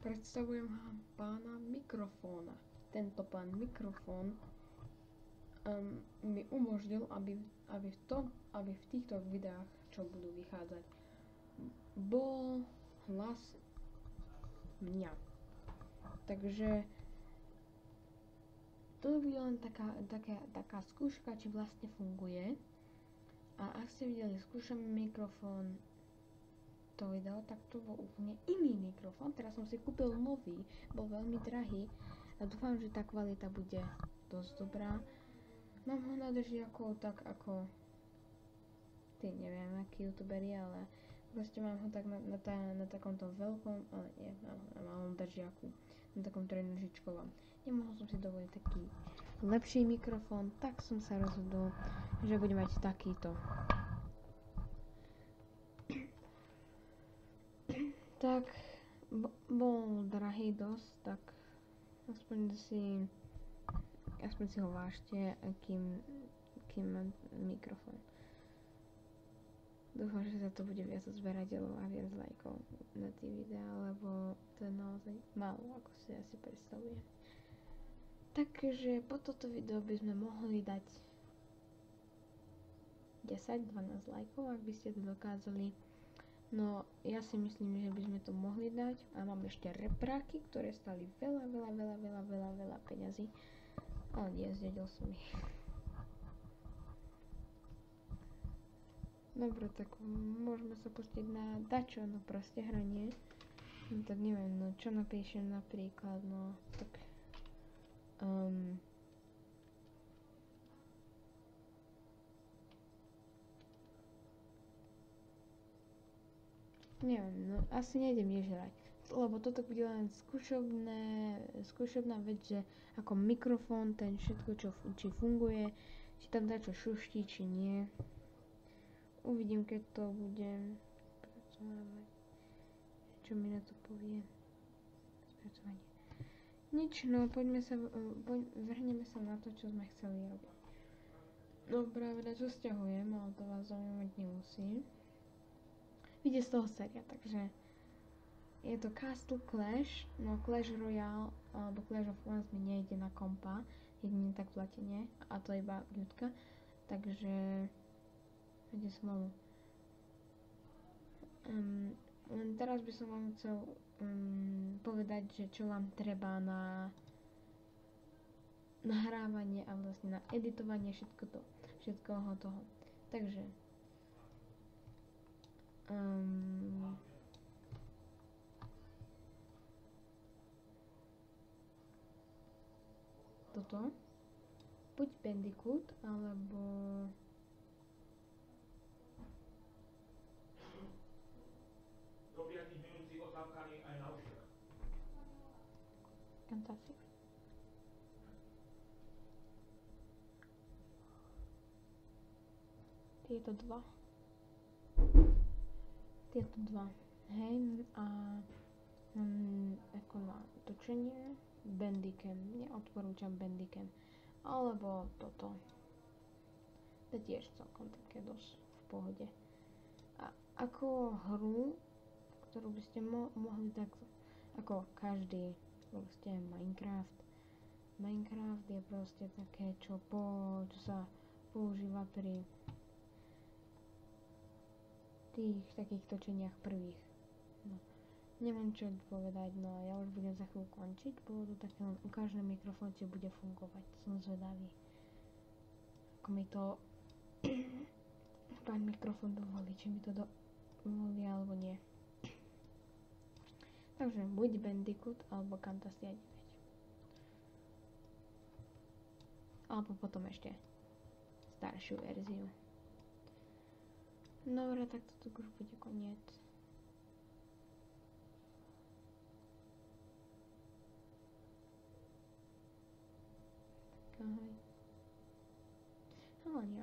predstavujem pána mikrofóna. Tento pán mikrofón mi umožnil, aby v týchto videách, čo budú vychádzať, bol hlas mňa. Takže to bude len taká skúška, či vlastne funguje. A ak ste videli, skúšam mikrofón, to video, tak to bol úplne iný mikrofón. Teraz som si kúpil nový, bol veľmi drahý a dúfam, že tá kvalita bude dosť dobrá. Mám ho na držiaku tak ako neviem aký youtuberi, ale proste mám ho tak na takomto veľkom, ale nie, na malom držiaku, na takom trojnožičkovom. Nemohol som si dovoliť taký lepší mikrofón, tak som sa rozhodol, že budem mať takýto. Tak, bol drahý dosť, tak aspoň si ho vážte, kým mám mikrofón. Dúfam, že sa to bude viac zberateľov a viac lajkov na tie videá, lebo to je naozaj málo, ako si asi predstavujem. Takže po toto video by sme mohli dať 10-12 lajkov, ak by ste to dokázali. No, ja si myslím, že by sme to mohli dať. A mám ešte repráky, ktoré stali veľa peňazí. Ale nie, zdedil som ich. Dobre, tak môžeme sa pustiť na dačo, no proste hranie. No tak neviem, no čo napíšem napríklad, no tak... Neviem, no asi nejdem nič hrať, lebo toto bude len skúšobná vec, že ako mikrofón, ten všetko, či funguje, či tam dá čo šuští, či nie. Uvidím, keď to budem spracovávať, čo mi na to povie spracovanie. Nič, no vrhneme sa na to, čo sme chceli robiť. Dobrá, to sťahujem, ale to vás zaujímať nemusí. Vyjde z toho séria, takže je to Castle Clash, no Clash Royale alebo Clash of Clans mi nejde na kompa, jedine tak platenie, a to iba ľudka, takže vedie som vám. Len teraz by som vám chcel povedať, že čo vám treba na nahrávanie a vlastne na editovanie všetkoho toho. Takže toto, buď Bandicoot, alebo Fantastic. Tieto dva, hej, a ako na točenie Bandicam, neodporúčam Bandicam, alebo toto, to tiež celkom také dosť v pohode. A ako hru, ktorú by ste mohli tak, ako každý, proste Minecraft je proste také, čo sa používa pri tých takých točeniach prvých. No, neviem čo povedať, no ja už budem za chvíľu končiť, bolo to také len ukážem mikrofón, či bude fungovať, som zvedavý. Ako mi to pán mikrofón dovolí, či mi to dovolí alebo nie. Takže buď Bandicoot alebo Camtasia 9. Alebo potom ešte staršiu verziu. Dobre, tak toto už bude koniec. Tak, ahoj. Ale nie,